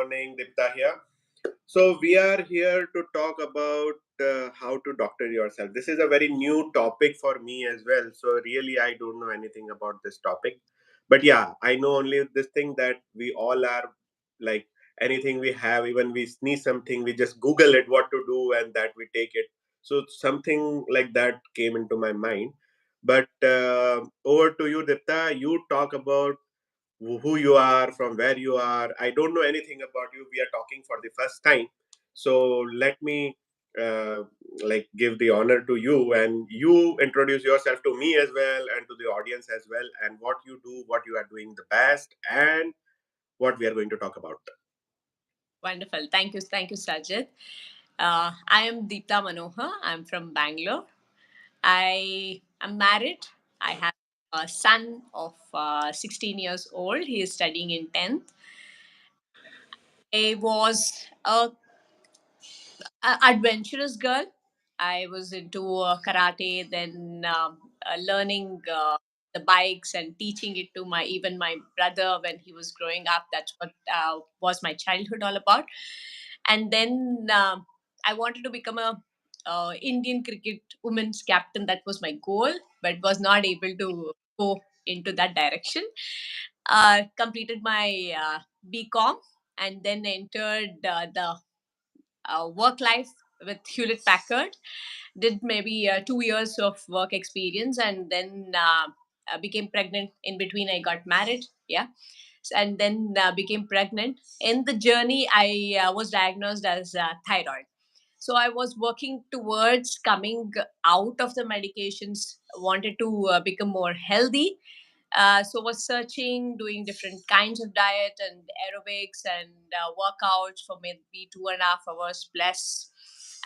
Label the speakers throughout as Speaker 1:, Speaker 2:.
Speaker 1: morning. Deepta here. So we are here to talk about how to doctor yourself. This is a very new topic for me as well. So really, I don't know anything about this topic. But yeah, I know only this thing that we all are like anything we have, even we sneeze something, we just Google it what to do and that we take it. So something like that came into my mind. But over to you, Dipta. You talk about who you are, from where you are. I don't know anything about you. We are talking for the first time. So let me uh, give the honor to you, and you introduce yourself to me as well and to the audience as well, and what you do, what you are doing the best, and what we are going to talk about.
Speaker 2: Wonderful. Thank you, Sajid. I am Deepta Manohar. I'm from Bangalore. I am married. I have a son of 16 years old. He is studying in 10th. I was a adventurous girl. I was into karate, then learning the bikes and teaching it to my even my brother when he was growing up. That's what was my childhood all about. And then I wanted to become a Indian cricket women's captain. That was my goal, but was not able to go into that direction. Completed my BCom and then entered the work life with Hewlett Packard. Did maybe 2 years of work experience and then became pregnant. In between, I got married. Yeah. And then became pregnant. In the journey, I was diagnosed as thyroid. So I was working towards coming out of the medications, wanted to become more healthy. So was searching, doing different kinds of diet and aerobics and workouts for maybe 2.5 hours plus,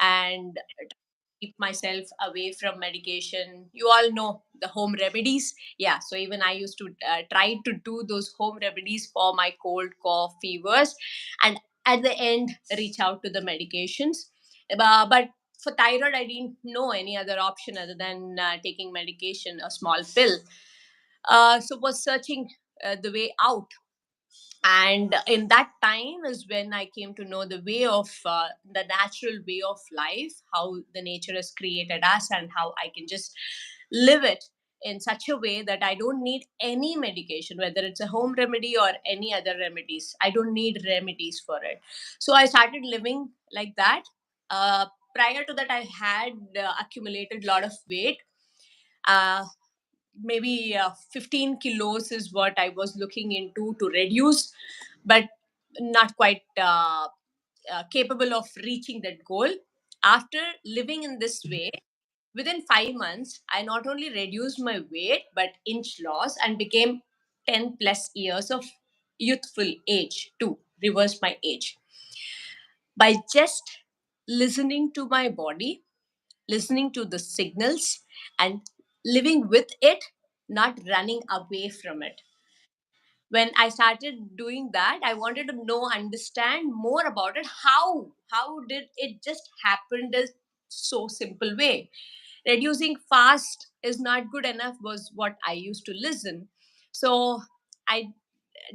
Speaker 2: and keep myself away from medication. You all know the home remedies. Yeah, so even I used to try to do those home remedies for my cold, cough, fevers, and at the end reach out to the medications. But for thyroid, I didn't know any other option other than taking medication, a small pill. So was searching the way out, and in that time is when I came to know the way of the natural way of life, how the nature has created us and how I can just live it in such a way that I don't need any medication, whether it's a home remedy or any other remedies. I don't need remedies for it. So I started living like that. Prior to that, I had accumulated a lot of weight. uh, Maybe 15 kilos is what I was looking into to reduce, but not quite capable of reaching that goal. After living in this way, within 5 months, I not only reduced my weight but inch loss and became 10 plus years of youthful age to reverse my age by just listening to my body, listening to the signals, and living with it, not running away from it. When I started doing that, I wanted to know, understand more about it. How did it just happen this so simple way? Reducing fast is not good enough was what I used to listen. So I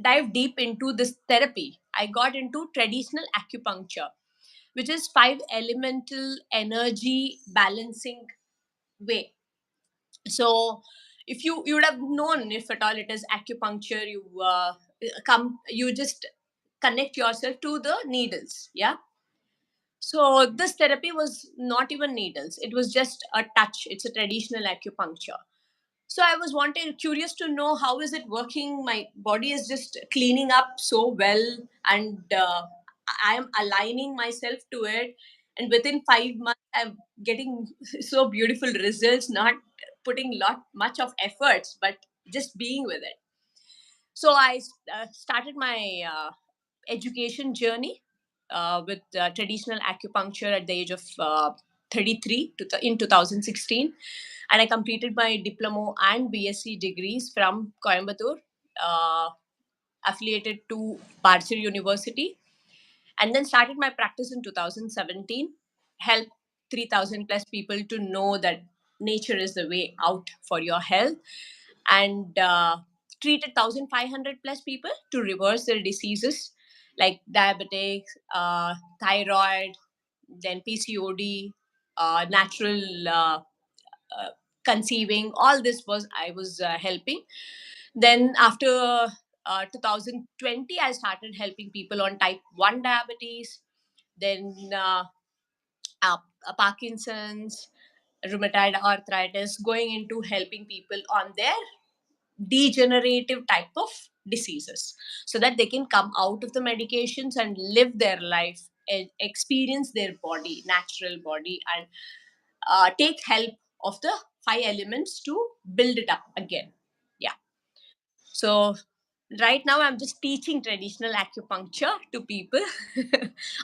Speaker 2: dived deep into this therapy. I got into traditional acupuncture, which is five elemental energy balancing way. So if you would have known, if at all it is acupuncture, you just connect yourself to the needles. Yeah. So this therapy was not even needles, it was just a touch. It's a traditional acupuncture. So I was wanting curious to know how is it working. My body is just cleaning up so well, and I am aligning myself to it, and within 5 months I'm getting so beautiful results, not putting lot much of efforts but just being with it. So I started my education journey with traditional acupuncture at the age of 33 in 2016, and I completed my diploma and BSc degrees from Coimbatore, uh, affiliated to Barcher University, and then started my practice in 2017. Helped 3,000 plus people to know that nature is the way out for your health, and treated 1,500 plus people to reverse their diseases like diabetes, thyroid, then PCOD, natural uh, conceiving. All this was I was helping. Then after 2020, I started helping people on type 1 diabetes, then Parkinson's, rheumatoid arthritis, going into helping people on their degenerative type of diseases, so that they can come out of the medications and live their life and experience their body, natural body, and take help of the five elements to build it up again. Yeah. So right now I'm just teaching traditional acupuncture to people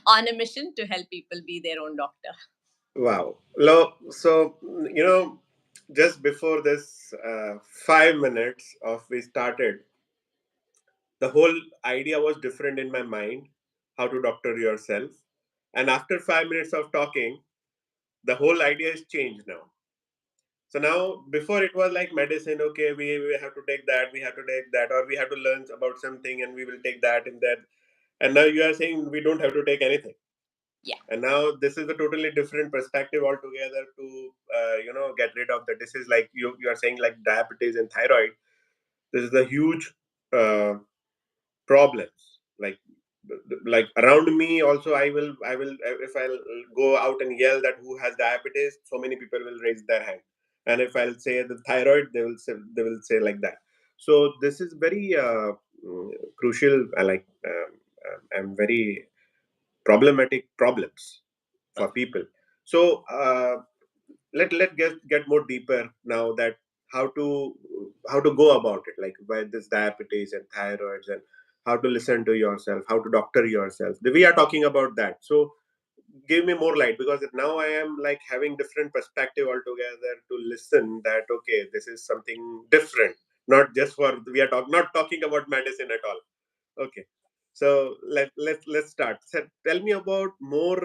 Speaker 2: on a mission to help people be their own doctor.
Speaker 1: Wow. So, just before this 5 minutes of we started, the whole idea was different in my mind, how to doctor yourself. And after 5 minutes of talking, the whole idea has changed now. So now, before it was like medicine, okay, we have to take that, we have to take that, or we have to learn about something and we will take that and that. And now you are saying we don't have to take anything.
Speaker 2: Yeah.
Speaker 1: And now this is a totally different perspective altogether to, get rid of the disease. Like you are saying, like diabetes and thyroid. This is a huge uh, problems. Like around me also, I will if I'll go out and yell that who has diabetes, so many people will raise their hand. And if I'll say the thyroid, they will say like that. So this is very crucial, and very problematic problems for people. So let get more deeper now, that how to how to go about it, like why this diabetes and thyroids, and how to listen to yourself, how to doctor yourself. We are talking about that. So give me more light, because now I am like having different perspective altogether to listen that okay, this is something different, not just for we are not talking about medicine at all. Okay, so let's start. So tell me about more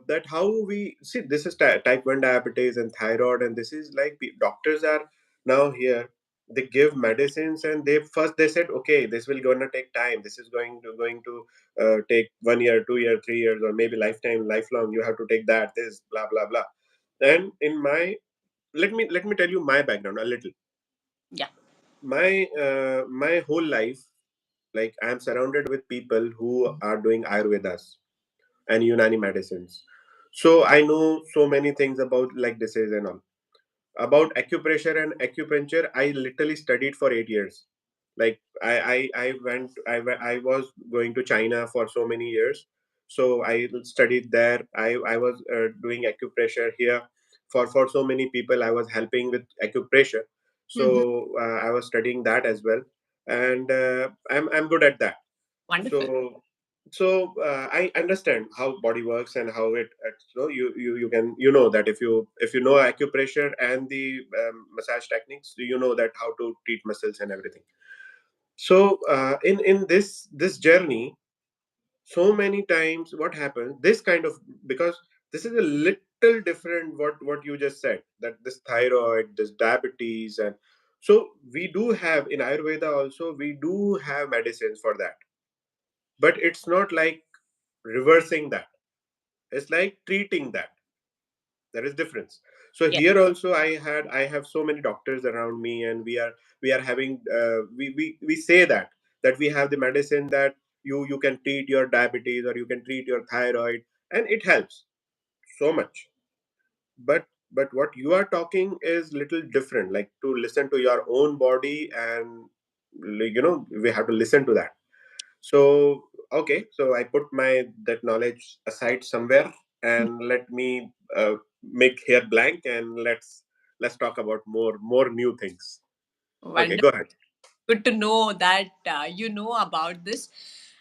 Speaker 1: that how we see this is type 1 diabetes and thyroid, and this is like doctors are now here. They give medicines, and they said okay, this will gonna take time. This is going to take 1 year, 2 year, 3 years, or maybe lifetime, lifelong. You have to take that. This blah blah blah. And in my let me tell you my background a little.
Speaker 2: Yeah.
Speaker 1: My whole life, like I am surrounded with people who are doing ayurvedas and unani medicines. So I know so many things about like disease and all. About acupressure and acupuncture, I literally studied for 8 years. Like I was going to China for so many years. So I studied there. I was doing acupressure here for so many people. I was helping with acupressure. So
Speaker 2: Mhm.
Speaker 1: I was studying that as well. And I'm good at that.
Speaker 2: Wonderful.
Speaker 1: So I understand how body works and how so you can that if you know acupressure and the massage techniques, you know that how to treat muscles and everything. So in this journey, so many times what happens, this kind of, because this is a little different what you just said, that this thyroid, this diabetes, and so we do have in ayurveda also, we do have medicines for that, but it's not like reversing that. It's like treating that. There is difference. So
Speaker 2: Yeah.
Speaker 1: here also I have so many doctors around me, and we are having we say that we have the medicine that you can treat your diabetes, or you can treat your thyroid, and it helps so much. But what you are talking is little different, like to listen to your own body, and like, we have to listen to that. So okay, so I put my that knowledge aside somewhere, and let me make here blank, and let's talk about more new things. Okay,
Speaker 2: Wonderful.
Speaker 1: go ahead.
Speaker 2: Good to know that you know about this,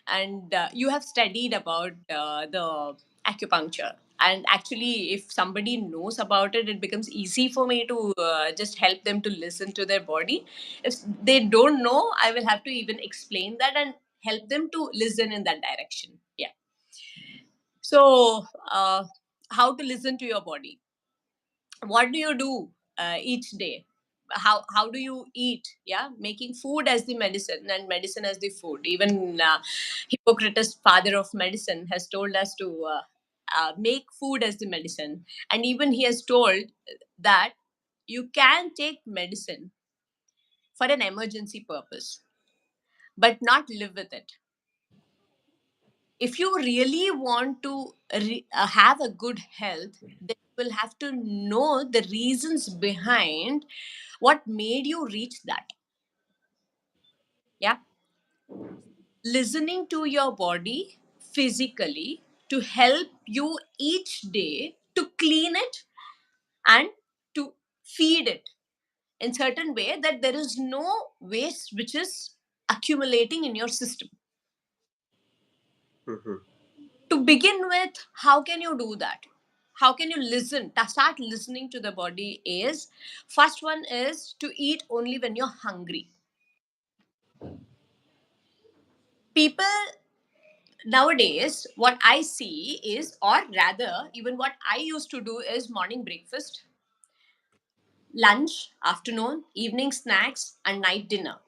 Speaker 2: and you have studied about the acupuncture. And actually, if somebody knows about it, it becomes easy for me to just help them to listen to their body. If they don't know, I will have to even explain that and help them to listen in that direction. Yeah. So, how to listen to your body? What do you do each day? how do you eat? Yeah, making food as the medicine and medicine as the food. Even Hippocrates, father of medicine, has told us to make food as the medicine. And even he has told that you can take medicine for an emergency purpose, but not live with it. If you really want to have a good health, then you will have to know the reasons behind what made you reach that. Yeah, listening to your body physically to help you each day to clean it and to feed it in certain way that there is no waste which is accumulating in your system.
Speaker 1: Hmm.
Speaker 2: To begin with, how can you do that? How can you listen to start listening to the body? Is first one is to eat only when you're hungry. People nowadays, what I see is, or rather even what I used to do, is morning breakfast, lunch, afternoon, evening snacks, and night dinner.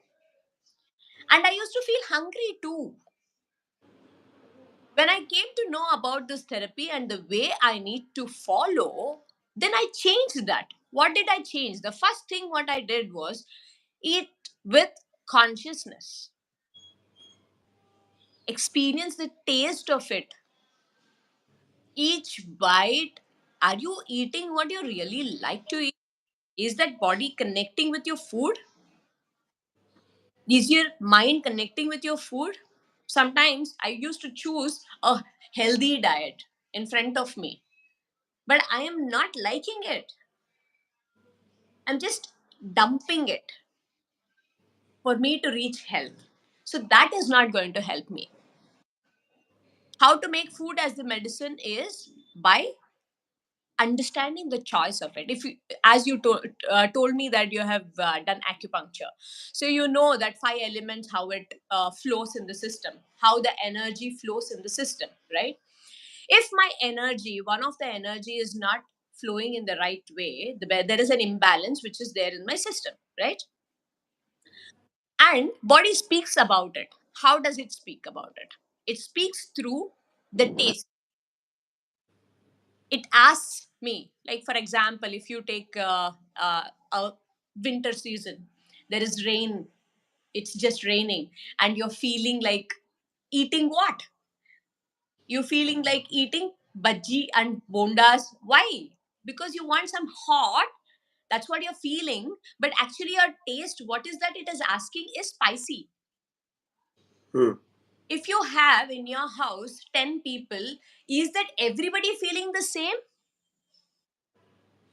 Speaker 2: And I used to feel hungry too. When I came to know about this therapy and the way I need to follow, then I changed that. What did I change? The first thing what I did was eat with consciousness, experience the taste of it. Each bite, are you eating what you really like to eat? Is that body connecting with your food? Is your mind connecting with your food? Sometimes I used to choose a healthy diet in front of me, but I am not liking it. I'm just dumping it for me to reach health. So that is not going to help me. How to make food as the medicine is by understanding the choice of it. If you, as you told me that you have done acupuncture, so you know that five elements, how it flows in the system, how the energy flows in the system, right? If my energy, one of the energy is not flowing in the right way, there is an imbalance which is there in my system, right? And body speaks about it. How does it speak about it? It speaks through the taste. It asks me, like for example, if you take a winter season, there is rain, it's just raining, and you're feeling like eating what? You're feeling like eating bhaji and bondas. Why? Because you want some hot. That's what you're feeling. But actually your taste, what is that it is asking, is spicy.
Speaker 1: Hmm.
Speaker 2: If you have in your house 10 people, is that everybody feeling the same?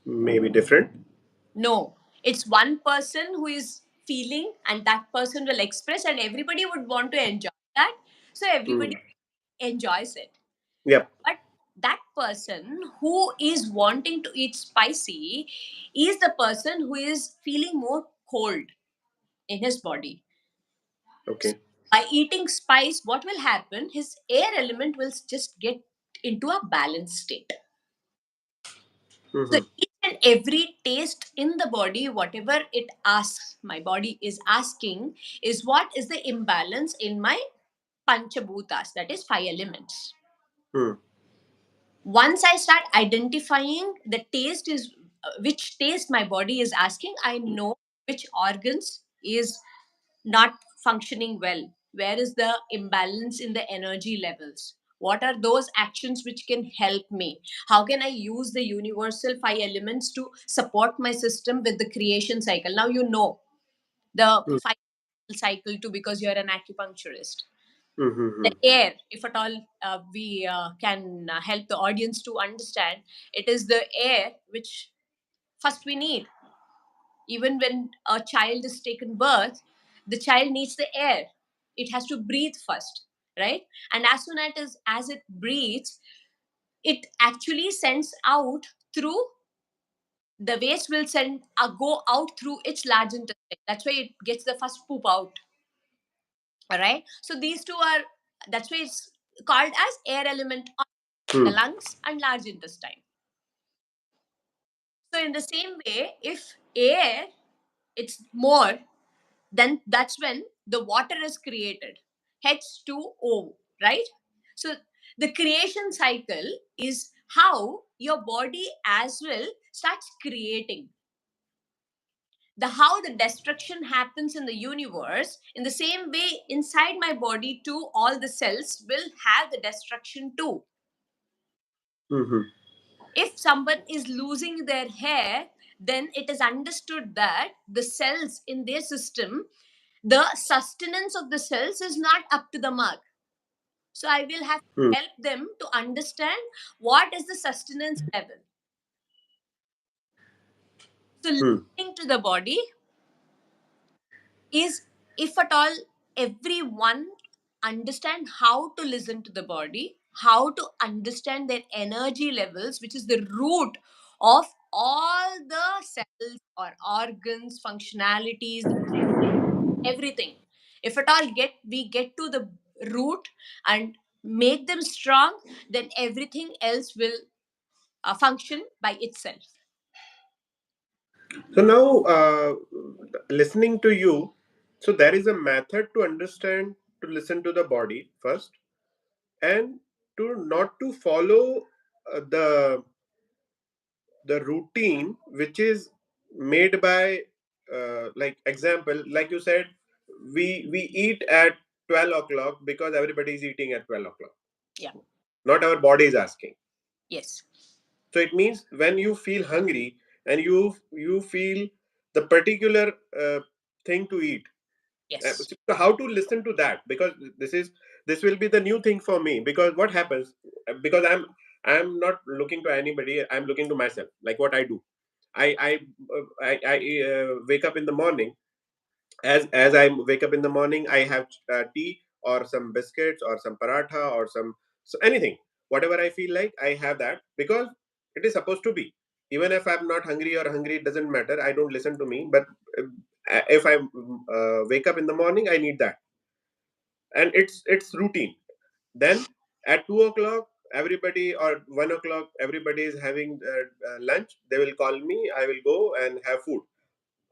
Speaker 1: Maybe different.
Speaker 2: No, it's one person who is feeling, and that person will express, and everybody would want to enjoy that. So
Speaker 1: Hmm.
Speaker 2: everybody enjoys it.
Speaker 1: Yep.
Speaker 2: But that person who is wanting to eat spicy is the person who is feeling more cold in his body. So
Speaker 1: Okay.
Speaker 2: by eating spice, what will happen? His air element will just get into a balanced state. So
Speaker 1: Hmm.
Speaker 2: each and every taste in the body, whatever it asks, my body is asking, is what is the imbalance in my panchabhutas, that is five elements.
Speaker 1: Hmm.
Speaker 2: Once I start identifying the taste is which taste my body is asking, I know which organs is not functioning well. Where is the imbalance in the energy levels? What are those actions which can help me? How can I use the universal five elements to support my system with the creation cycle? Now you know the
Speaker 1: Hmm.
Speaker 2: five cycle too, because you're an acupuncturist.
Speaker 1: Hmm. Hmm.
Speaker 2: The
Speaker 1: Hmm.
Speaker 2: air, if at all we can help the audience to understand, it is the air which first we need. Even when a child is taken birth, the child needs the air. It has to breathe first, right? And as soon as it breathes, it actually sends out through the waste will send go out through its large intestine. That's why it gets the first poop out. All right. So these two are, that's why it's called as air element of the
Speaker 1: Hmm.
Speaker 2: lungs and large intestine. So in the same way, if air it's more, then that's when the water is created, H2O, right? So the creation cycle is how your body as well starts creating. The how the destruction happens in the universe, in the same way inside my body too, all the cells will have the destruction too.
Speaker 1: Mm-hmm.
Speaker 2: If someone is losing their hair, then it is understood that the cells in their system, the sustenance of the cells is not up to the mark. So I will have to help them to understand what is the sustenance level. So
Speaker 1: Mm-hmm.
Speaker 2: listening to the body is, if at all everyone understand how to listen to the body, how to understand their energy levels, which is the root of all the cells or organs functionalities, everything. If at all we get to the root and make them strong, then everything else will function by itself.
Speaker 1: So now, listening to you, so there is a method to understand, to listen to the body first, and to not to follow the routine which is made by, like example, like you said, we eat at 12 o'clock because everybody is eating at 12 o'clock.
Speaker 2: Yeah.
Speaker 1: Not our body is asking.
Speaker 2: Yes.
Speaker 1: So it means when you feel hungry and you feel the particular thing to eat.
Speaker 2: Yes.
Speaker 1: So how to listen to that? Because this will be the new thing for me. Because what happens? Because I'm not looking to anybody. I'm looking to myself. Like what I do. I wake up in the morning. As I wake up in the morning, I have tea or some biscuits or some paratha or some, so anything, whatever I feel like, I have that because it is supposed to be. Even if I'm not hungry or hungry, it doesn't matter. I don't listen to me, but if I wake up in the morning, I need that, and it's routine. Then at 2 o'clock, everybody, or 1 o'clock, everybody is having lunch. They will call me. I will go and have food.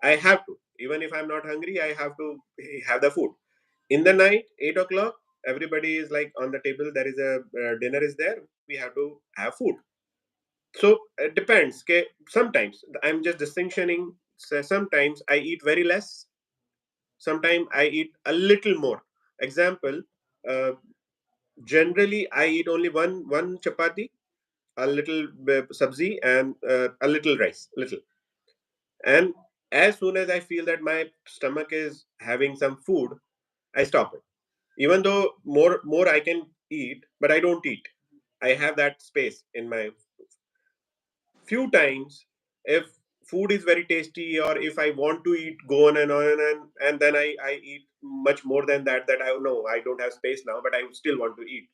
Speaker 1: I have to. Even if I'm not hungry, I have to have the food. In the night, 8 o'clock, everybody is like on the table. There is a dinner is there. We have to have food. So it depends. Okay, sometimes I'm just distinctioning. So sometimes I eat very less. Sometimes I eat a little more. Example, uh, generally I eat only one chapati, a little sabzi, and a little rice, little. And as soon as I feel that my stomach is having some food, I stop it. Even though more I can eat, but I don't eat. I have that space in my few times. If food is very tasty, or if I want to eat, go on and on, and then I eat much more than that. That I know I don't have space now, but I still want to eat.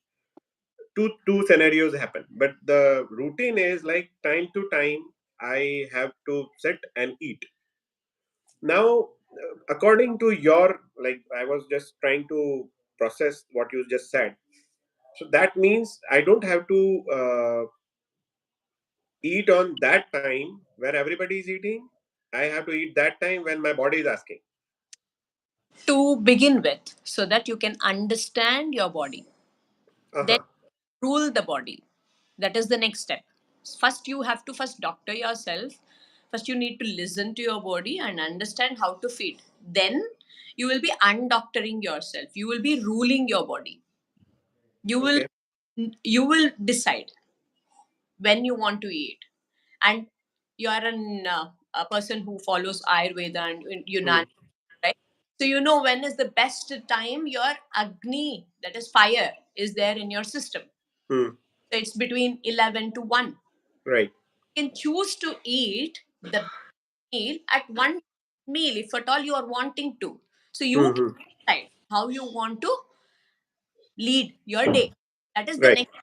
Speaker 1: Two scenarios happen, but the routine is like time to time I have to sit and eat. Now, according to your, like, I was just trying to process what you just said. So that means I don't have to eat on that time when everybody is eating. I have to eat that time when my body is asking.
Speaker 2: To begin with, so that you can understand your body,
Speaker 1: Uh
Speaker 2: then
Speaker 1: huh.
Speaker 2: rule the body. That is the next step. First you have to first doctor yourself. First you need to listen to your body and understand how to feed. Then you will be undoctoring yourself, you will be ruling your body. you will
Speaker 1: Okay.
Speaker 2: you will decide when you want to eat. And you are a person who follows Ayurveda and
Speaker 1: Hmm.
Speaker 2: Unani, right? So you know when is the best time your Agni, that is fire, is there in your system.
Speaker 1: Hmm.
Speaker 2: So it's between 11 to 1.
Speaker 1: Right.
Speaker 2: You can choose to eat the meal at one meal if at all you are wanting to. So you
Speaker 1: Hmm.
Speaker 2: can
Speaker 1: Hmm.
Speaker 2: decide how you want to lead your day. That is the
Speaker 1: Right.
Speaker 2: next.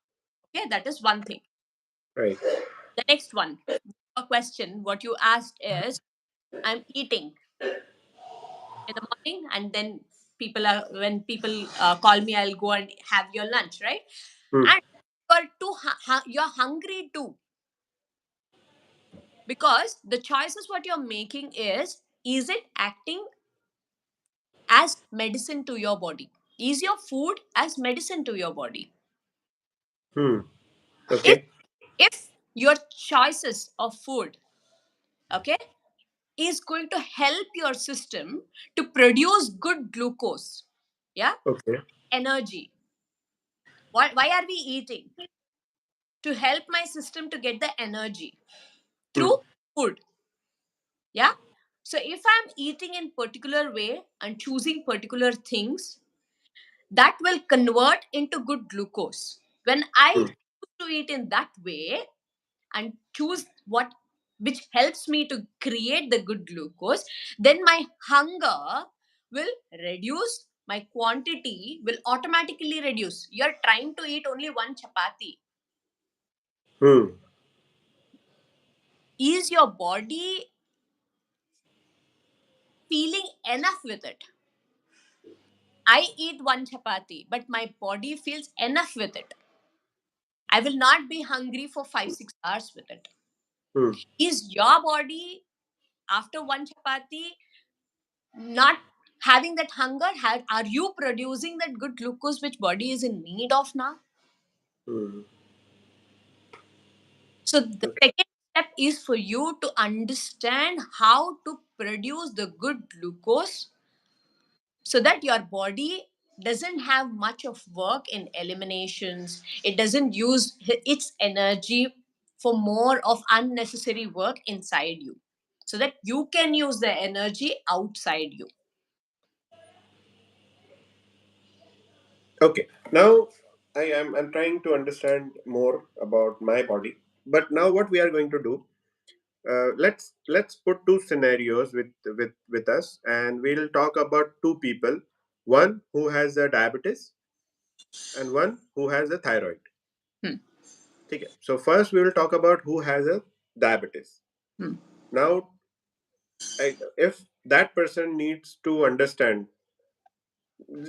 Speaker 2: Okay, that is one thing.
Speaker 1: Right.
Speaker 2: The next one, a question, what you asked is, I'm eating in the morning, and then people are when people call me, I'll go and have your lunch, right?
Speaker 1: Hmm.
Speaker 2: And you're hungry too, because the choices what you're making is Is it acting as medicine to your body? Is your food as medicine to your body?
Speaker 1: Hmm.
Speaker 2: If
Speaker 1: Okay.
Speaker 2: if your choices of food, okay, is going to help your system to produce good glucose, yeah,
Speaker 1: Okay.
Speaker 2: energy. Why are we eating? To help my system to get the energy
Speaker 1: Hmm.
Speaker 2: through food, yeah. So if I'm eating in particular way and choosing particular things, that will convert into good glucose. When I
Speaker 1: Hmm.
Speaker 2: choose to eat in that way and choose what which helps me to create the good glucose, then my hunger will reduce, my quantity will automatically reduce. You're trying to eat only one chapati.
Speaker 1: Hmm.
Speaker 2: Is your body feeling enough with it? I eat one chapati, but my body feels enough with it. I will not be hungry for 5 6 hours with it.
Speaker 1: Hmm.
Speaker 2: Is your body after one chapati not having that hunger? Are you producing that good glucose which body is in need of now?
Speaker 1: Hmm.
Speaker 2: So the
Speaker 1: Okay.
Speaker 2: second step is for you to understand how to produce the good glucose so that your body doesn't have much of work in eliminations. It doesn't use its energy for more of unnecessary work inside you, so that you can use the energy outside you.
Speaker 1: Okay. Now I'm trying to understand more about my body. But now what we are going to do, let's put two scenarios with us, and we'll talk about two people, one who has a diabetes and one who has a thyroid.
Speaker 2: Hmm.
Speaker 1: Okay, so first we will talk about who has a diabetes.
Speaker 2: Hmm.
Speaker 1: Now, if that person needs to understand,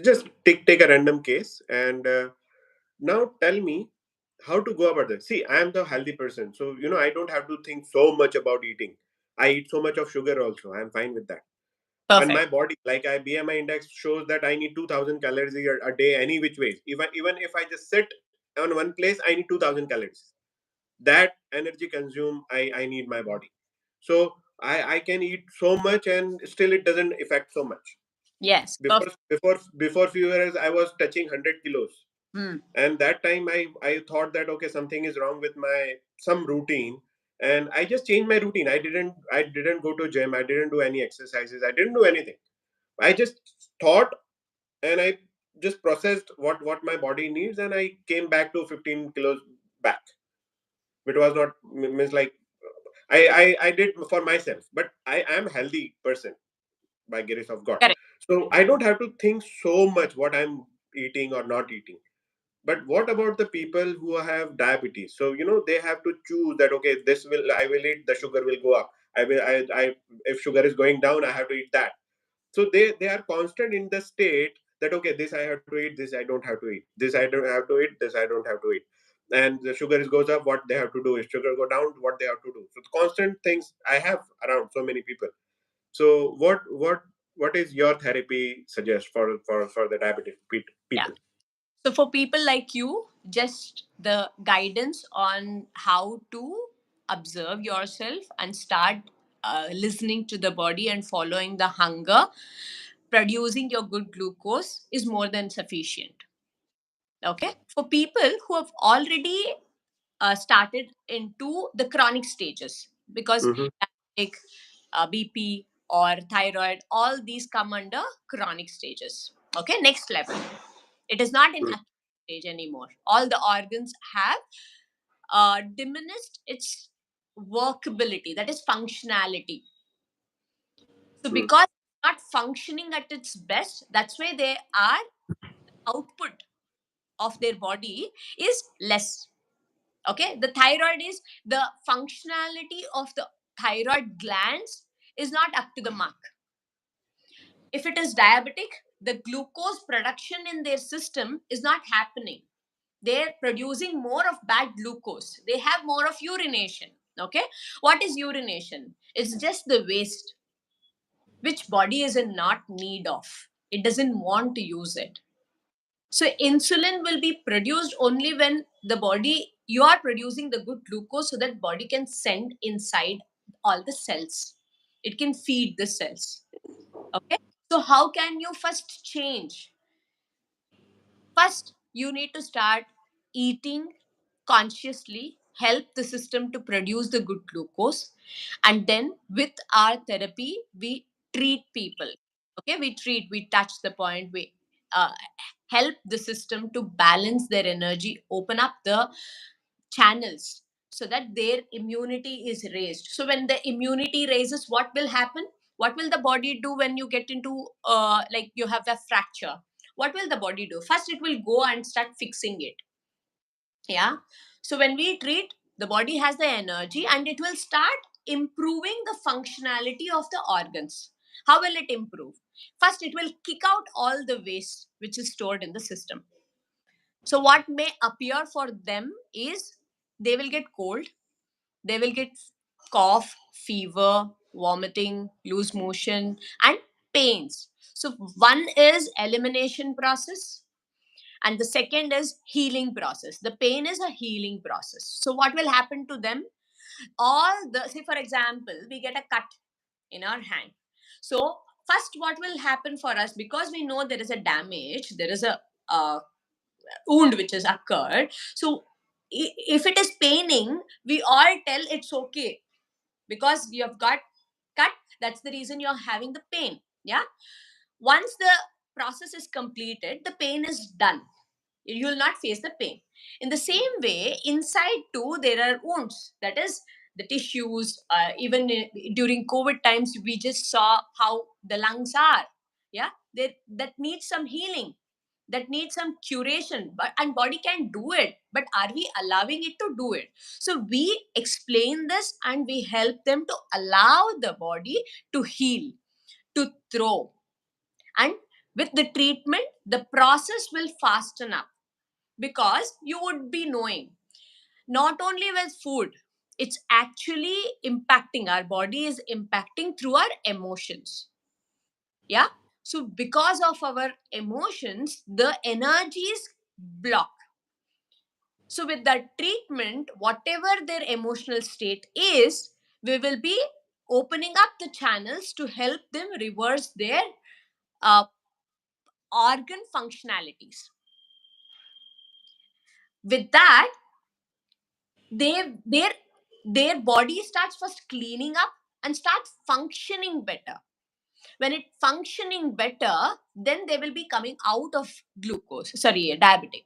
Speaker 1: just take a random case and now tell me how to go about this. See, I am the healthy person, so I don't have to think so much about eating. I eat so much of sugar also. I'm fine with that. And my
Speaker 2: Perfect.
Speaker 1: body, like I BMI index shows that I need 2,000 calories a day any which ways. Even if I just sit on one place, I need 2,000 calories. That energy consume, I need my body. So I can eat so much and still it doesn't affect so much.
Speaker 2: Yes, perfect.
Speaker 1: Before few years I was touching 100 kilos,
Speaker 2: Hmm.
Speaker 1: and that time I thought that okay, something is wrong with my some routine, and I just changed my routine. I didn't go to gym, I didn't do any exercises, I didn't do anything. I just thought, and I just processed what my body needs, and I came back to 15 kilos back. It was not means like I did for myself, but I am healthy person by grace of God.
Speaker 2: Correct.
Speaker 1: So I don't have to think so much what I'm eating or not eating. But what about the people who have diabetes? So they have to choose that okay, this will I will eat, the sugar will go up. I if sugar is going down, I have to eat that. So they are constant in the state that okay, this I have to eat, this I don't have to eat, this I don't have to eat, this I don't have to eat. And the sugar is goes up, what they have to do is sugar go down, what they have to do. So the constant things I have around so many people. So what is your therapy suggest for the diabetic
Speaker 2: Yeah.
Speaker 1: people?
Speaker 2: So for people like you, just the guidance on how to observe yourself and start listening to the body and following the hunger, producing your good glucose is more than sufficient. Okay. For people who have already started into the chronic stages, because
Speaker 1: Mm-hmm.
Speaker 2: diabetic, BP, or thyroid, all these come under chronic stages. Okay, next level. It is not in acute stage anymore. All the organs have diminished its workability, that is functionality. So because it's not functioning at its best, that's why they are output of their body is less. Okay, the thyroid is the functionality of the thyroid glands is not up to the mark. If it is diabetic, the glucose production in their system is not happening. They're producing more of bad glucose, they have more of urination. Okay, what is urination? It's just the waste. which body is in not need of. It doesn't want to use it. So insulin will be produced only when the body, you are producing the good glucose so that body can send inside all the cells. It can feed the cells. Okay. So how can you first change? First, you need to start eating consciously, help the system to produce the good glucose. And then with our therapy, we treat people. Okay, we treat, we touch the point, we uh, help the system to balance their energy, open up the channels so that their immunity is raised. So when the immunity raises, what will happen? What will the body do when you get into like you have a fracture? What will the body do? First it will go and start fixing it. Yeah. So when we treat, the body has the energy and it will start improving the functionality of the organs. How will it improve? First it will kick out all the waste which is stored in the system. So what may appear for them is they will get cold, they will get cough, fever, vomiting, loose motion, and pains. So one is elimination process, and the second is healing process. The pain is a healing process. So what will happen to them? All the, say for example, we get a cut in our hand. So first, what will happen for us, because we know there is a damage, there is a wound which has occurred. So if it is paining, we all tell it's okay because you have got cut. That's the reason you're having the pain. Yeah. Once the process is completed, the pain is done. You will not face the pain. In the same way, inside too, there are wounds. That is the tissues. Even during COVID times, we just saw how the lungs are. Yeah, that needs some healing, that needs some curation, but and body can do it, but are we allowing it to do it? So we explain this and we help them to allow the body to heal, to throw. And with the treatment, the process will fasten up, because you would be knowing, not only with food, it's actually impacting, our body is impacting through our emotions. Yeah. So because of our emotions, the energies block. So with that treatment, whatever their emotional state is, we will be opening up the channels to help them reverse their uh, organ functionalities. With that, their body starts first cleaning up and starts functioning better. When it functioning better, then they will be coming out of glucose, sorry, diabetic.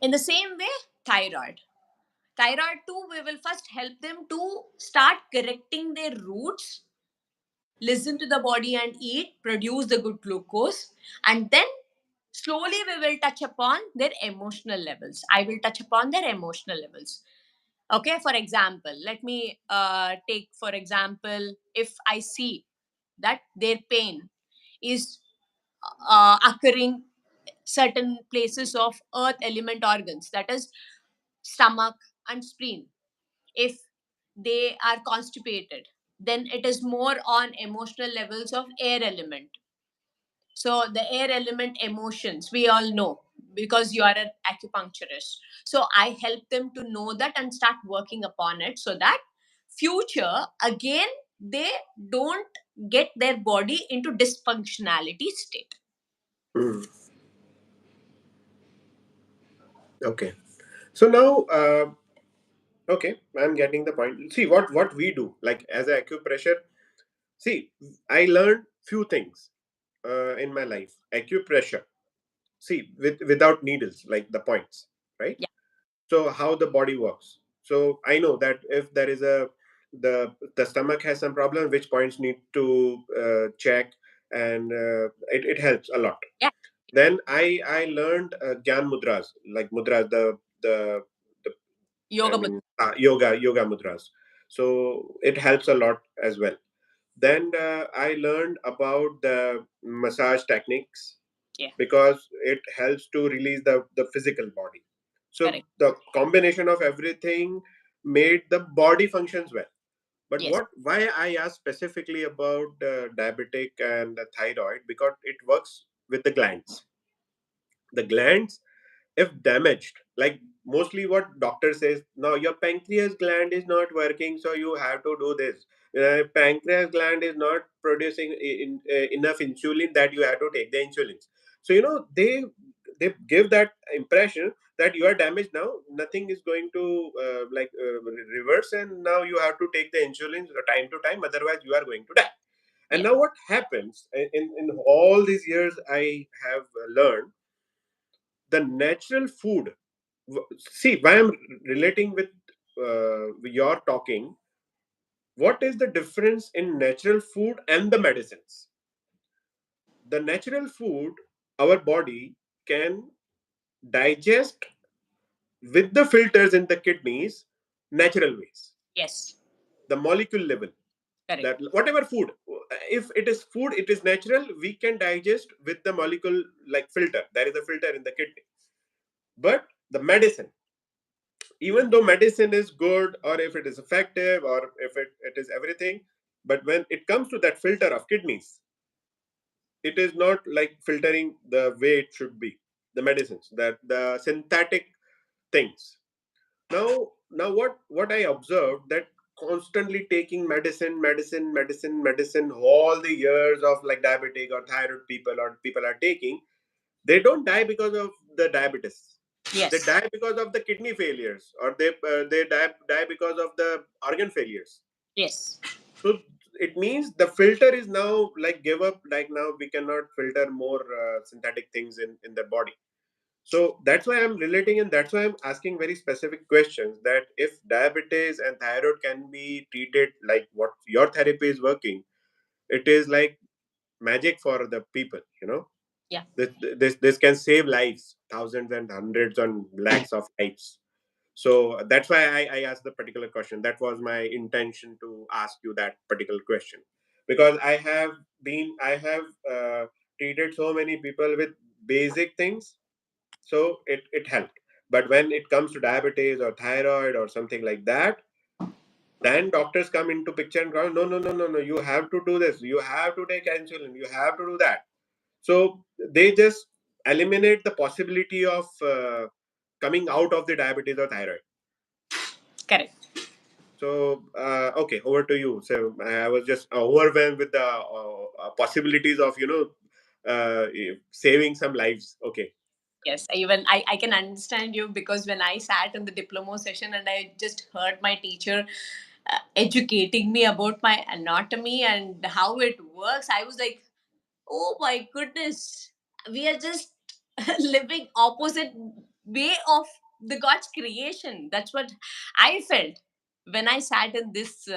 Speaker 2: In the same way, thyroid too, we will first help them to start correcting their roots, listen to the body and eat, produce the good glucose, and then slowly we will touch upon their emotional levels. I will touch upon their emotional levels. Okay, for example, let me take for example, if I see that their pain is occurring certain places of earth element organs, that is stomach and spleen. If they are constipated, then it is more on emotional levels of air element. So the air element emotions, we all know, because you are an acupuncturist. So I help them to know that and start working upon it, so that future again they don't get their body into dysfunctionality state.
Speaker 1: Mm. Okay. So now, okay, I'm getting the point. See what we do, like as a acupressure. See, I learned few things in my life. Acupressure. See, without needles, like the points, right?
Speaker 2: Yeah.
Speaker 1: So how the body works. So I know that if there is a the stomach has some problem, which points need to check, and it helps a lot.
Speaker 2: Yeah.
Speaker 1: Then I learned Gyan mudras, like mudras, the I
Speaker 2: Yoga.
Speaker 1: mean yoga mudras. So it helps a lot as well. Then I learned about the massage techniques,
Speaker 2: Yeah.
Speaker 1: because it helps to release the physical body. So
Speaker 2: Correct.
Speaker 1: the combination of everything made the body functions well. But
Speaker 2: Yes.
Speaker 1: why I asked specifically about diabetic and the thyroid, because it works with the glands. The glands, if damaged, like mostly what doctor says, no, your pancreas gland is not working, so you have to do this. Pancreas gland is not producing enough insulin, that you have to take the insulins. So they give that impression that you are damaged now, nothing is going to reverse, and now you have to take the insulin time to time, otherwise you are going to die. And
Speaker 2: Yeah.
Speaker 1: now what happens in all these years, I have learned the natural food. See, why I'm relating with your talking, what is the difference in natural food and the medicines? The natural food, our body can digest with the filters in the kidneys, natural ways,
Speaker 2: Yes.
Speaker 1: the molecule level,
Speaker 2: Correct.
Speaker 1: that whatever food, if it is food, it is natural, we can digest with the molecule, like filter, there is a filter in the kidney. But the medicine, even though medicine is good, or if it is effective, or if it is everything, but when it comes to that filter of kidneys, it is not like filtering the way it should be. The medicines, that the synthetic things. Now what I observed, that constantly taking medicine all the years of like diabetic or thyroid people, or people are taking, they don't die because of the diabetes. They
Speaker 2: Yes.
Speaker 1: die because of the kidney failures, or they die because of the organ failures.
Speaker 2: Yes.
Speaker 1: So it means the filter is now like give up, like now we cannot filter more synthetic things in the body. So that's why I'm relating, and that's why I'm asking very specific questions, that if diabetes and thyroid can be treated like what your therapy is working, it is like magic for the people,
Speaker 2: Yeah.
Speaker 1: this can save lives, thousands and hundreds and lakhs of lives. So that's why I asked the particular question. That was my intention to ask you that particular question, because I have treated so many people with basic things, so it helped. But when it comes to diabetes or thyroid or something like that, then doctors come into picture and go, no, no, no, no, no, you have to do this, you have to take insulin, you have to do that. So they just eliminate the possibility of coming out of the diabetes or thyroid.
Speaker 2: Correct.
Speaker 1: So okay, over to you. So I was just overwhelmed with the possibilities of saving some lives. Okay.
Speaker 2: Yes, I can understand you, because when I sat in the diploma session and I just heard my teacher educating me about my anatomy and how it works, I was like, oh my goodness, we are just living opposite way of the God's creation. That's what I felt when I sat in this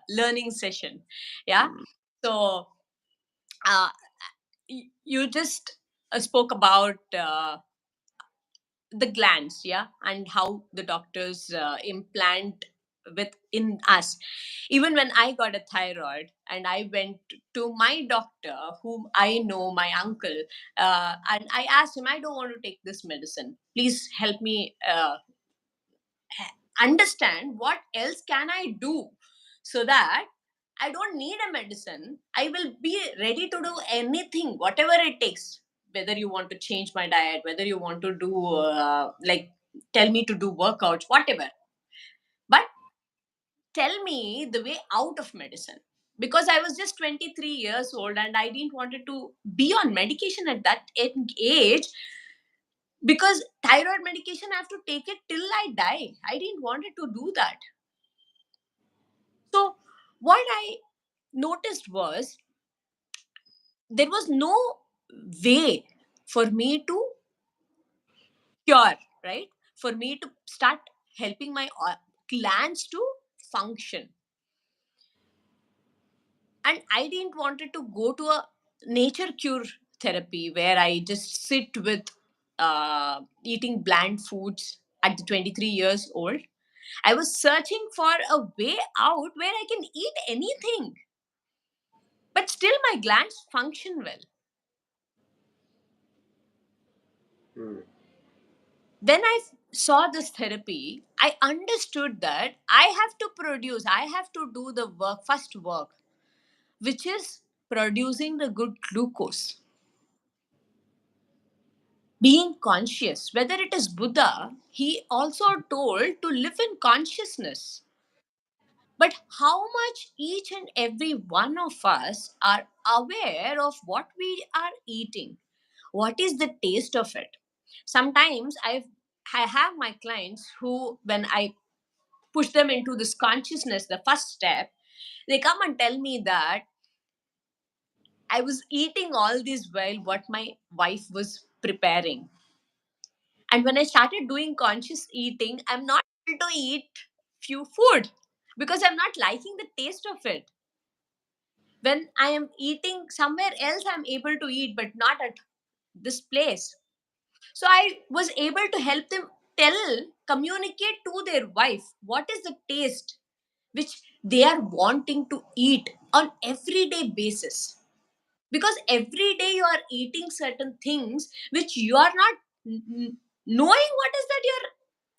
Speaker 2: learning session. Yeah.
Speaker 1: Mm.
Speaker 2: So uh, you just spoke about the glands, yeah, and how the doctors implant within us. Even when I got a thyroid and I went to my doctor, whom I know, my uncle, and I asked him, I don't want to take this medicine, please help me understand what else can I do, so that I don't need a medicine, I will be ready to do anything, whatever it takes. Whether you want to change my diet, whether you want to do like tell me to do workouts, whatever, but tell me the way out of medicine. Because I was just 23 years old and I didn't wanted to be on medication at that age, because thyroid medication I have to take it till I die. I didn't wanted to do that. So what I noticed was there was no way for me to cure, right? For me to start helping my glands to function. And I didn't wanted to go to a nature cure therapy where I just sit with eating bland foods at the 23 years old. I was searching for a way out where I can eat anything, but still my glands function well.
Speaker 1: Mm.
Speaker 2: Then I saw this therapy, I understood that I have to produce, I have to do the work, first work, which is producing the good glucose. Being conscious, whether it is Buddha, he also told to live in consciousness. But how much each and every one of us are aware of what we are eating? What is the taste of it? Sometimes I have my clients who, when I push them into this consciousness, the first step, they come and tell me that I was eating all this while what my wife was preparing. And when I started doing conscious eating, I'm not able to eat few food because I'm not liking the taste of it. When I am eating somewhere else, I'm able to eat, but not at this place. So I was able to help them communicate to their wife what is the taste which they are wanting to eat on everyday basis. Because every day you are eating certain things which you are not knowing what is that you're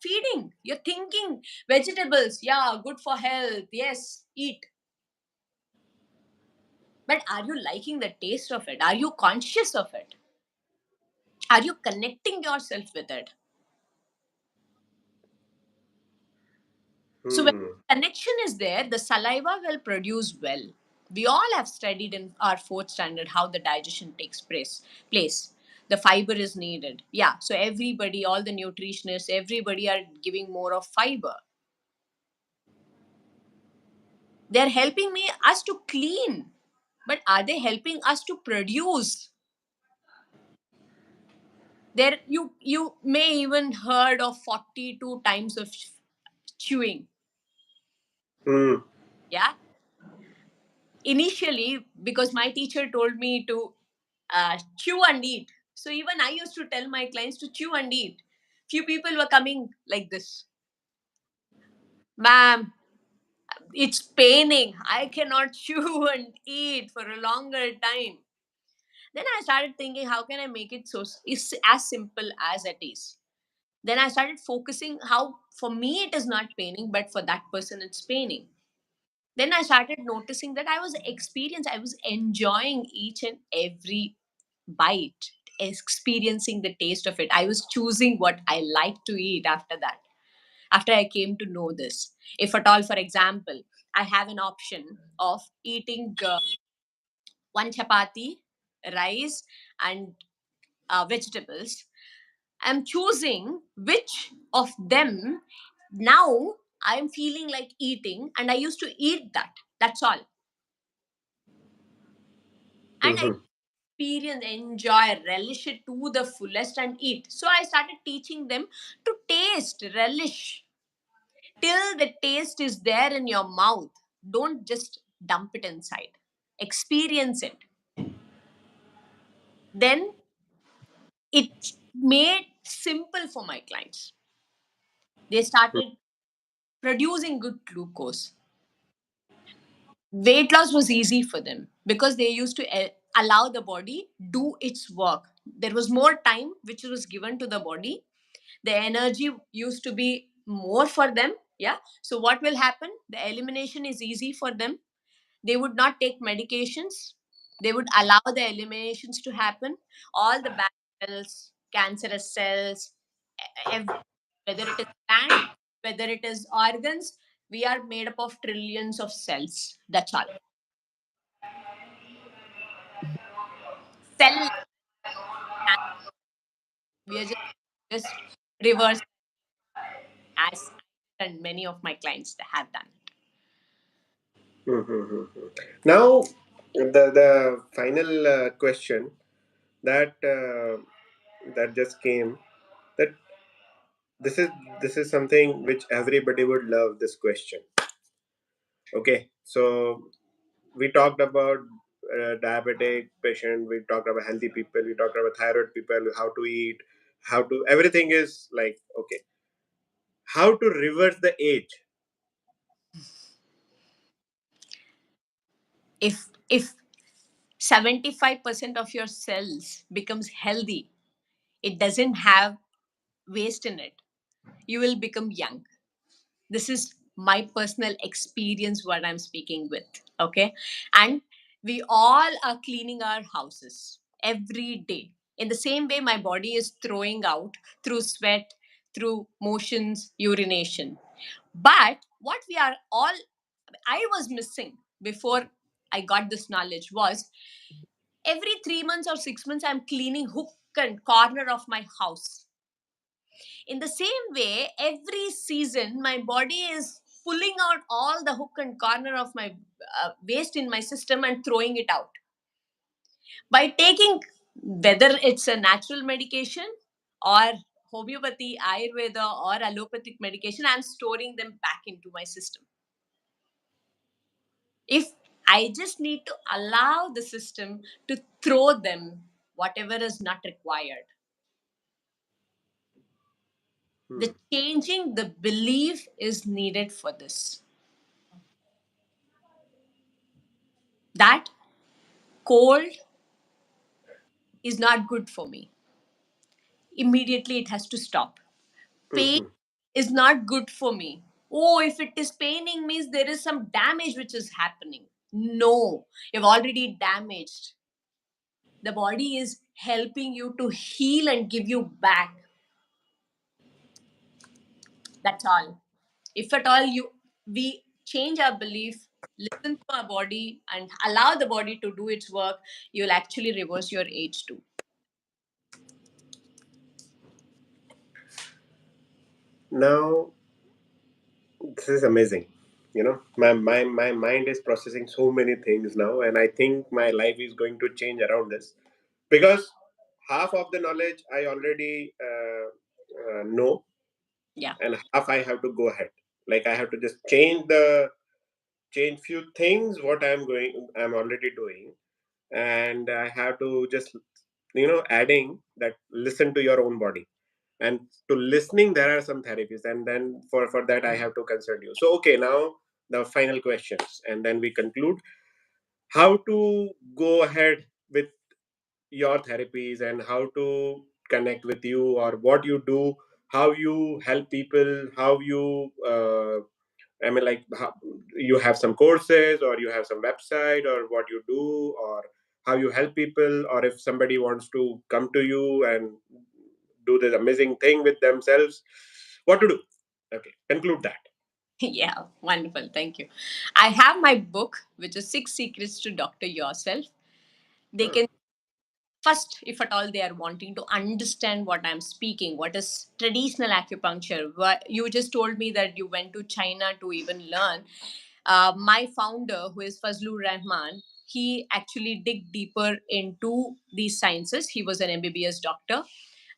Speaker 2: feeding. You're thinking vegetables, yeah, good for health, yes, eat. But are you liking the taste of it? Are you conscious of it? Are you connecting yourself with it? So when
Speaker 1: Hmm.
Speaker 2: connection is there, the saliva will produce well. We all have studied in our fourth standard how the digestion takes place. The fiber is needed. Yeah. So everybody, all the nutritionists, everybody are giving more of fiber. They're helping me us to clean. But are they helping us to produce? There you may even heard of 42 times of chewing.
Speaker 1: Hmm.
Speaker 2: Yeah. Initially, because my teacher told me to chew and eat. So even I used to tell my clients to chew and eat. Few people were coming like this, ma'am, it's paining. I cannot chew and eat for a longer time. Then I started thinking, how can I make it so it's as simple as it is? Then I started focusing how for me it is not paining, but for that person it's paining. Then I started noticing that I was enjoying each and every bite, experiencing the taste of it. I was choosing what I like to eat after that, after I came to know this. If at all, for example, I have an option of eating one chapati, rice, and vegetables. I'm choosing which of them now I'm feeling like eating, and I used to eat that. That's all. And I
Speaker 1: Hmm.
Speaker 2: experience, enjoy, relish it to the fullest and eat. So I started teaching them to taste, relish till the taste is there in your mouth. Don't just dump it inside. Experience it. Then it made simple for my clients. They started producing good glucose. Weight loss was easy for them because they used to allow the body do its work. There was more time which was given to the body. The energy used to be more for them. Yeah. So what will happen? The elimination is easy for them. They would not take medications. They would allow the eliminations to happen. All the bad cells, cancerous cells, whether it is plant, whether it is organs, we are made up of trillions of cells. That's all. Cell, we are just reverse as and many of my clients that have done.
Speaker 1: Hmm. Now, the final question that that just came, that this is this is something which everybody would love this question. Okay, so we talked about diabetic patient, we talked about healthy people, we talked about thyroid people, how to eat, how to everything is like okay. How to reverse the age?
Speaker 2: If 75% of your cells becomes healthy, it doesn't have waste in it. you will become young. This is my personal experience, what I'm speaking with. Okay. And we all are cleaning our houses every day. In the same way, my body is throwing out through sweat, through motions, urination. But what we are all, I was missing before I got this knowledge was every 3 months or 6 months, I'm cleaning hook and corner of my house. In the same way, every season, my body is pulling out all the hook and corner of my waste in my system and throwing it out. By taking, whether it's a natural medication or homeopathy, Ayurveda, or allopathic medication, I'm storing them back into my system. If I just need to allow the system to throw them, whatever is not required,
Speaker 1: Hmm.
Speaker 2: the changing the belief is needed for this. That cold is not good for me. Immediately it has to stop. Pain
Speaker 1: Mhm.
Speaker 2: is not good for me. Oh, if it is paining means there is some damage which is happening. No, you've already damaged. The body is helping you to heal and give you back. That's all. If at all we change our belief, listen to our body and allow the body to do its work, you'll actually reverse your age too.
Speaker 1: Now, this is amazing. My mind is processing so many things now, and I think my life is going to change around this because half of the knowledge I already know,
Speaker 2: Yeah.
Speaker 1: and half I have to go ahead. Like I have to just change few things what I'm already doing, and I have to just adding that listen to your own body, and to listening there are some therapies, and then for that I have to consult you. So okay, now the final questions, and then we conclude how to go ahead with your therapies and how to connect with you or what you do, how you help people, how you I mean, like, how, you have some courses or you have some website or what you do or how you help people, or if somebody wants to come to you and do this amazing thing with themselves, what to do. Okay, conclude that.
Speaker 2: Yeah, wonderful. Thank you. I have my book, which is Six Secrets to Doctor Yourself. They
Speaker 1: Huh.
Speaker 2: can first, if at all they are wanting to understand what I'm speaking, what is traditional acupuncture. What you just told me that you went to China to even learn. My founder, who is Fazlur Rahman, he actually dig deeper into these sciences. He was an MBBS doctor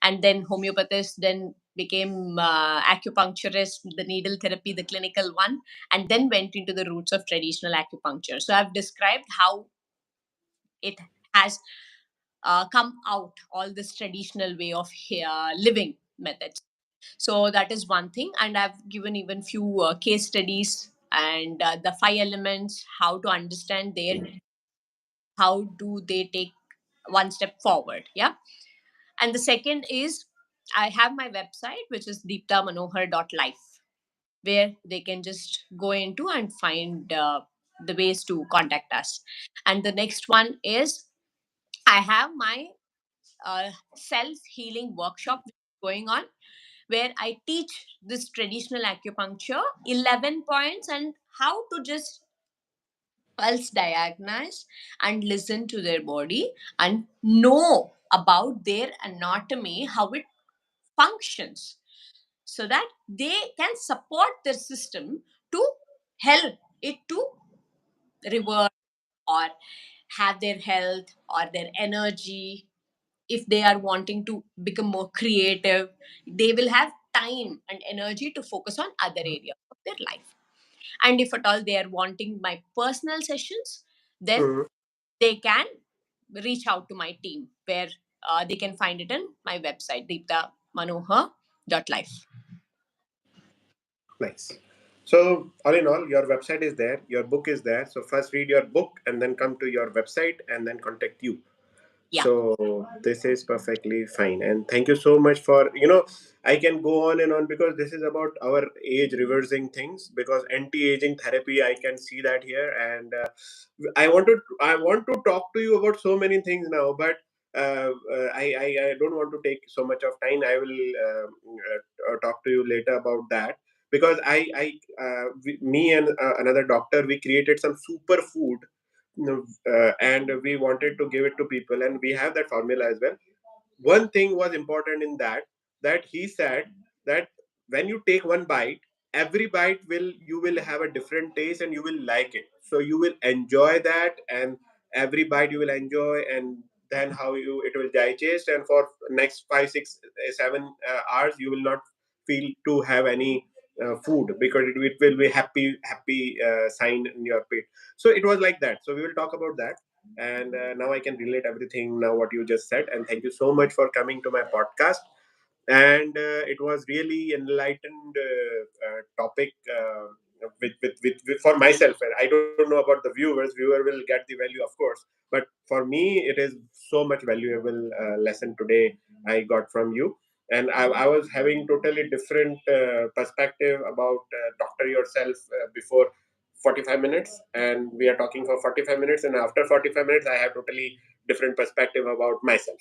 Speaker 2: and then homeopathist, then became acupuncturist, the needle therapy, the clinical one, and then went into the roots of traditional acupuncture. So I've described how it has come out, all this traditional way of living methods. So that is one thing, and I've given even few case studies and the five elements, how to understand their, how do they take one step forward. Yeah. And the second is I have my website, which is deeptamanohar.life, where they can just go into and find the ways to contact us. And the next one is I have my self healing workshop going on, where I teach this traditional acupuncture 11 points and how to just pulse diagnose and listen to their body and know about their anatomy, how it functions, so that they can support their system to help it to revert or have their health or their energy. If they are wanting to become more creative, they will have time and energy to focus on other areas of their life. And if at all they are wanting my personal sessions, then
Speaker 1: Mhm.
Speaker 2: they can reach out to my team, where they can find it in my website, deeptamanohar.life.
Speaker 1: Nice. So all in all, your website is there, your book is there. So first read your book and then come to your website and then contact you.
Speaker 2: Yeah.
Speaker 1: So this is perfectly fine, and thank you so much for, I can go on and on because this is about our age reversing things, because anti-aging therapy, I can see that here. And I want to talk to you about so many things now, but I don't want to take so much of time. I will talk to you later about that, because me and another doctor, we created some super food, and we wanted to give it to people, and we have that formula as well. One thing was important in that he said that when you take one bite, every bite will you will have a different taste and you will like it, so you will enjoy that, and every bite you will enjoy, and then how you it will digest, and for next 5 6 7 hours you will not feel to have any food, because it will be happy sign in your pet. So it was like that, so we will talk about that. And now I can relate everything now what you just said, and thank you so much for coming to my podcast. And it was really enlightened topic, with for myself. And I don't know about the viewers. Viewer will get the value, of course, but for me it is so much valuable lesson today I got from you. And I was having totally different perspective about doctor yourself before 45 minutes, and we are talking for 45 minutes, and after 45 minutes I have totally different perspective about myself.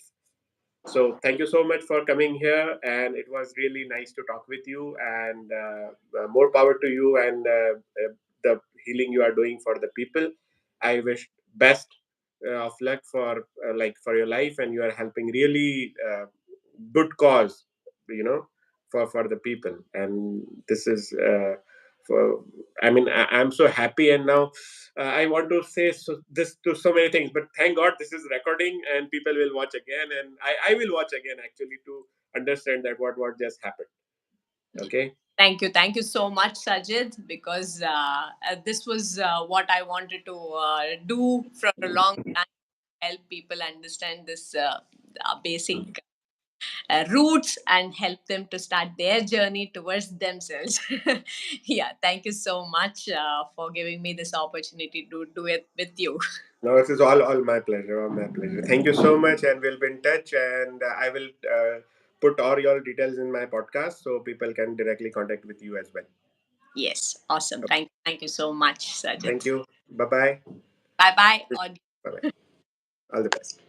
Speaker 1: So thank you so much for coming here, and it was really nice to talk with you. And more power to you, and the healing you are doing for the people. I wish best of luck for for your life, and you are helping really good cause, you know, for the people. And this is for. I mean, I'm so happy, and now I want to say this to so many things, but thank God this is recording and people will watch again, and I will watch again actually to understand that what just happened. Okay.
Speaker 2: Thank you so much, Sajid, because this was what I wanted to do for a long time. Help people understand this basic roots and help them to start their journey towards themselves. Yeah, thank you so much for giving me this opportunity to do it with you.
Speaker 1: No, this is all my pleasure, all my pleasure. Thank you so much, and we'll be in touch. And I will put all your details in my podcast so people can directly contact with you as well.
Speaker 2: Yes, awesome.
Speaker 1: Okay.
Speaker 2: Thank you so much,
Speaker 1: Thank
Speaker 2: Sajid.
Speaker 1: you. Bye bye.
Speaker 2: Bye bye.
Speaker 1: Bye bye. All the best.